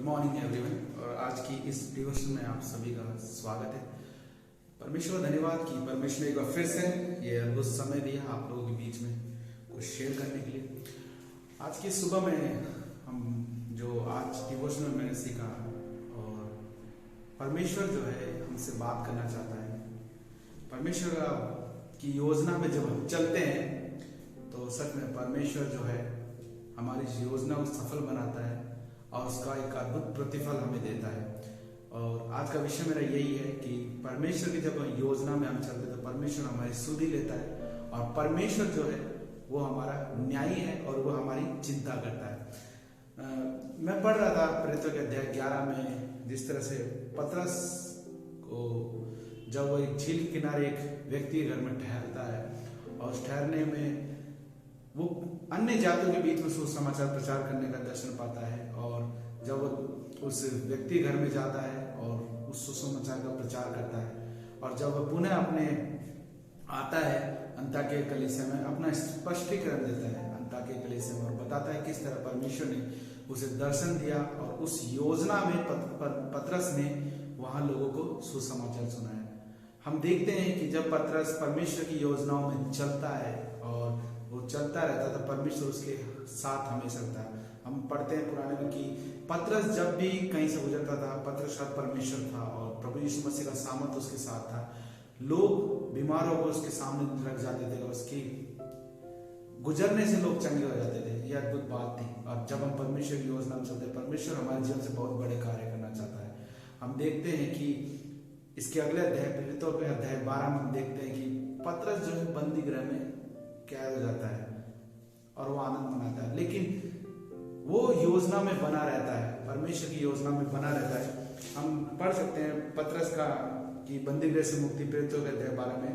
Good morning everyone. और आज की इस डिवोशन में आप सभी का स्वागत है। परमेश्वर धन्यवाद कि परमेश्वर एक बार फिर से ये अद्भुत समय दिया आप लोगों के बीच में कुछ शेयर करने के लिए। आज की सुबह में हम जो आज डिवोशन में मैंने सीखा और परमेश्वर जो है हमसे बात करना चाहता है। परमेश्वर की योजना में जब हम चलते हैं तो सच में परमेश्वर जो है हमारी योजना को सफल बनाता है और उसका एक अद्भुत प्रतिफल हमें देता है। और आज का विषय मेरा यही है कि परमेश्वर की जब योजना में हम चलते हैं तो परमेश्वर हमारी सुधि लेता है और परमेश्वर जो है वो हमारा न्यायी है और वो हमारी चिंता करता है। मैं पढ़ रहा था प्रेरितों के अध्याय 11 में जिस तरह से पतरस को जब वो एक झील के किनारे एक व्यक्ति के घर में ठहरता है और उस ठहरने में वो अन्य जातियों के बीच में सुसमाचार प्रचार करने का दर्शन पाता है। और जब वो उस व्यक्ति घर में जाता है और उस सुसमाचार का प्रचार करता है और जब वो पुनः अपने आता है अन्ताकिया कलीसिया में अपना स्पष्टीकरण देता है अन्ताकिया कलीसिया में और बताता है किस तरह परमेश्वर ने उसे दर्शन दिया और उस योजना में पतरस ने वहां लोगों को सुसमाचार सुनाया। हम देखते हैं कि जब पतरस परमेश्वर की योजनाओं में चलता है और वो चलता रहता तो परमेश्वर उसके साथ हमेशा रहता है। हम पढ़ते हैं पुराने में कि पतरस जब भी कहीं से गुजरता था पतरस साथ परमेश्वर था और प्रभु यीशु मसीह का सामर्थ उसके साथ था। लोग बीमार होकर उसके सामने रख जाते थे और उसकी गुजरने से लोग चंगे हो जाते थे। यह अद्भुत बात थी। और जब हम परमेश्वर की योजना में चलते हैं परमेश्वर हमारे जीवन से बहुत बड़े कार्य करना चाहता है। हम देखते हैं कि इसके अगले अध्याय प्रेरितों के अध्याय 12 में हम देखते हैं कि पतरस जो है बंदी गृह में कैद हो जाता है और वो आनंद मनाता है, लेकिन वो योजना में बना रहता है, परमेश्वर की योजना में बना रहता है। हम पढ़ सकते हैं पतरस का कि बंदी गृह से मुक्ति प्रेरितों के अध्याय 12 में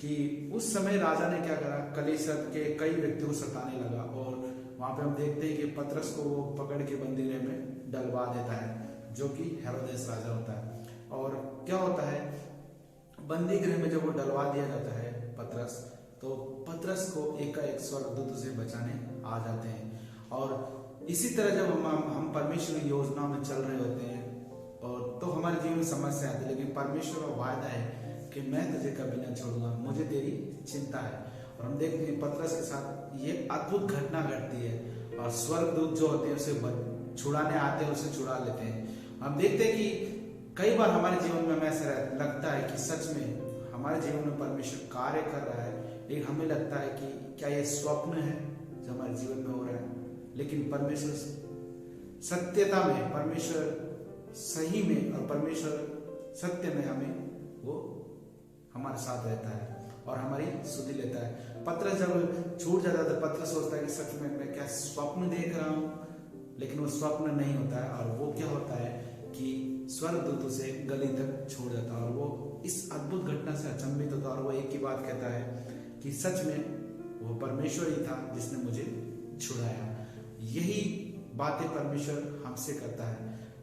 कि उस समय राजा ने क्या करा, कलीसिया के कई व्यक्तियों को सताने लगा और वहां पे हम देखते हैं कि पतरस को वो पकड़ के बंदी गृह में डलवा देता है जो कि हेरोदेस राजा होता है। और क्या होता है बंदी गृह में जब वो डलवा दिया जाता है पतरस तो पतरस को एकाएक स्वर्गदूत से बचाने आ जाते हैं। और इसी तरह जब हम परमेश्वर की योजना में चल रहे होते हैं और तो हमारे जीवन में समस्या आती है, लेकिन परमेश्वर का वायदा है कि मैं तुझे कभी ना छोड़ूंगा, मुझे तेरी चिंता है। और हम देखते हैं पतरस के साथ ये अद्भुत घटना घटती है और स्वर्गदूत जो होते हैं उसे छुड़ाने आते हैं, उसे छुड़ा लेते हैं। हम देखते हैं कि कई बार हमारे जीवन में हमें ऐसा लगता है कि सच में हमारे जीवन में परमेश्वर कार्य कर रहा है, लेकिन हमें लगता है कि क्या ये स्वप्न है जो हमारे जीवन में हो रहा है। लेकिन परमेश्वर सत्यता में, परमेश्वर सही में और परमेश्वर सत्य में हमें वो हमारे साथ रहता है और हमारी सुधि लेता है। पतरस जब छूट जाता है तो पतरस सोचता है कि सच में मैं क्या स्वप्न देख रहा हूँ, लेकिन वो स्वप्न नहीं होता है। और वो क्या होता है कि स्वर्गदूत उसे गली तक छोड़ जाता है और वो इस अद्भुत घटना से अचंभित होता है और वो एक ही बात कहता है कि सच में वो परमेश्वर ही था जिसने मुझे छुड़ाया। यही बातें परमेश्वर हमसे करता है,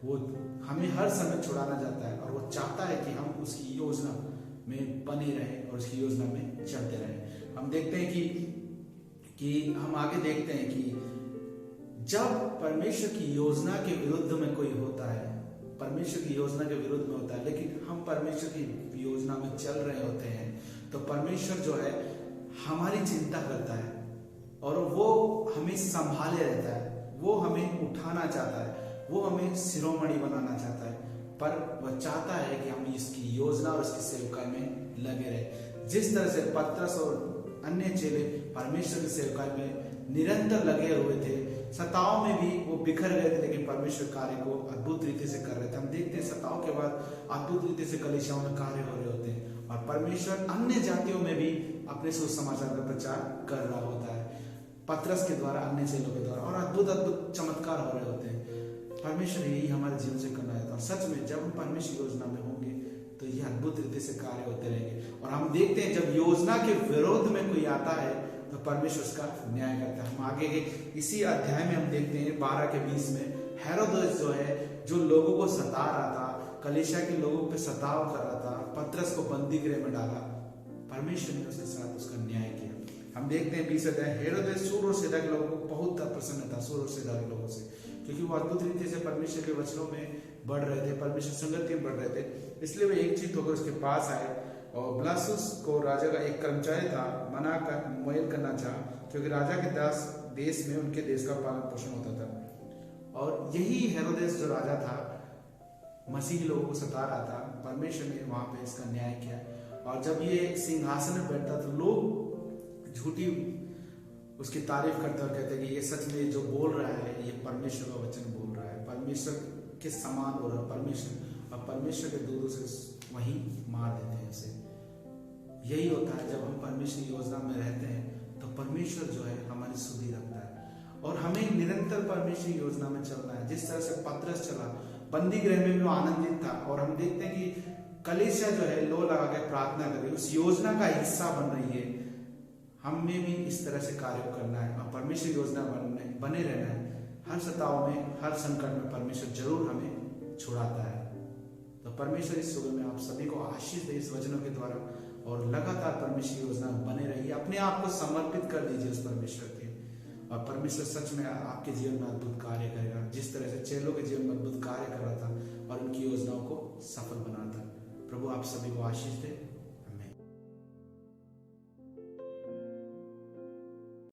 वो हमें हर समय छुड़ाना चाहता है और वो चाहता है कि हम उसकी योजना में बने रहें और उसकी योजना में चलते रहें। हम देखते हैं कि हम आगे देखते हैं कि जब परमेश्वर की योजना के विरुद्ध में कोई होता है, परमेश्वर की योजना के विरुद्ध में होता है, लेकिन हम परमेश्वर की योजना में चल रहे होते हैं तो परमेश्वर जो है हमारी चिंता करता है और वो हमें संभाले रहता है, वो हमें उठाना चाहता है, वो हमें शिरोमणि बनाना चाहता है। पर वह चाहता है कि हम इसकी योजना और इसकी सेवकाई में लगे रहे। जिस तरह से पतरस और अन्य चेले परमेश्वर की सेवकाई में निरंतर लगे हुए थे, सताओं में भी वो बिखर गए थे, लेकिन परमेश्वर कार्य को अद्भुत रीति से कर रहे थे। हम देखते हैं सताओं के बाद अद्भुत रीति से कलीसियाओं में कार्य हो रहे होते हैं और परमेश्वर अन्य जातियों में भी अपने सुसमाचार का प्रचार कर रहा होता है पतरस के द्वारा, अन्य चेलों के द्वारा, और अद्भुत अद्भुत चमत्कार हो रहे होते हैं। परमेश्वर यही हमारे जीवन से करना है और सच में जब हम परमेश्वर योजना में होंगे तो ये अद्भुत रीति से कार्य होते रहेंगे। और हम देखते हैं जब योजना के विरोध में कोई आता है तो परमेश्वर उसका न्याय करता है। हम आगे के इसी अध्याय में हम देखते हैं 12 के 20 में हेरोदेस जो है जो लोगों को सता रहा था, कलीसिया के लोगों पे सताव कर रहा था, पतरस को बंदी गृह में डाला, परमेश्वर ने उसके साथ उसका न्याय किया। हम देखते हैं 20 अध्याय हेरोदेस सूर और सैदा के लोगों को बहुत प्रसन्न था, सूर और सैदा के लोगों से, क्योंकि वो अद्भुत रीति से परमेश्वर के वचनों में बढ़ रहे थे, परमेश्वर संगति में बढ़ रहे थे। इसलिए वे एक चित्त होकर उसके पास आए। और ब्लासुस को राजा का एक कर्मचारी था, मना कर मोयल करना चाहा, क्योंकि राजा के दास देश में उनके देश का पालन पोषण होता था। और यही हेरोदेस जो राजा था, मसीही लोगों को सता रहा था, परमेश्वर ने वहां पे इसका न्याय किया। और जब ये सिंहासन में बैठता तो लोग झूठी उसकी तारीफ करते और कहते कि ये सच में जो बोल रहा है ये परमेश्वर का वचन बोल रहा है, परमेश्वर के समान बोल रहा है परमेश्वर, और परमेश्वर के दूतों से वहीं मार देते हैं उसे। यही होता है जब हम परमेश्वर की योजना में रहते हैं तो परमेश्वर जो है हमारी सुधि रखता है और हमें निरंतर परमेश्वर की योजना में चलना है। जिस तरह से पतरस चला, बंदी गृह में भी वो आनंदित था, और हम देखते हैं कि कलीसिया जो है लो लगा के प्रार्थना कर रही है, उस योजना का हिस्सा बन रही है। हमें भी इस तरह से कार्य करना है और परमेश्वर योजना बने रहना है। हर सताव में, हर संकट में परमेश्वर जरूर हमें छुड़ाता है। तो परमेश्वर इस सुबह में आप सभी को आशीष दे इस वचनों के द्वारा, और लगातार परमेश्वर योजना बने रहिए। अपने आप को समर्पित कर दीजिए उस परमेश्वर के, और परमेश्वर सच में आपके जीवन में अद्भुत कार्य करेगा। जिस तरह से चेलों के जीवन में अद्भुत कार्य कर रहा था और उनकी योजनाओं को सफल बनाता। प्रभु आप सभी को आशीष दे।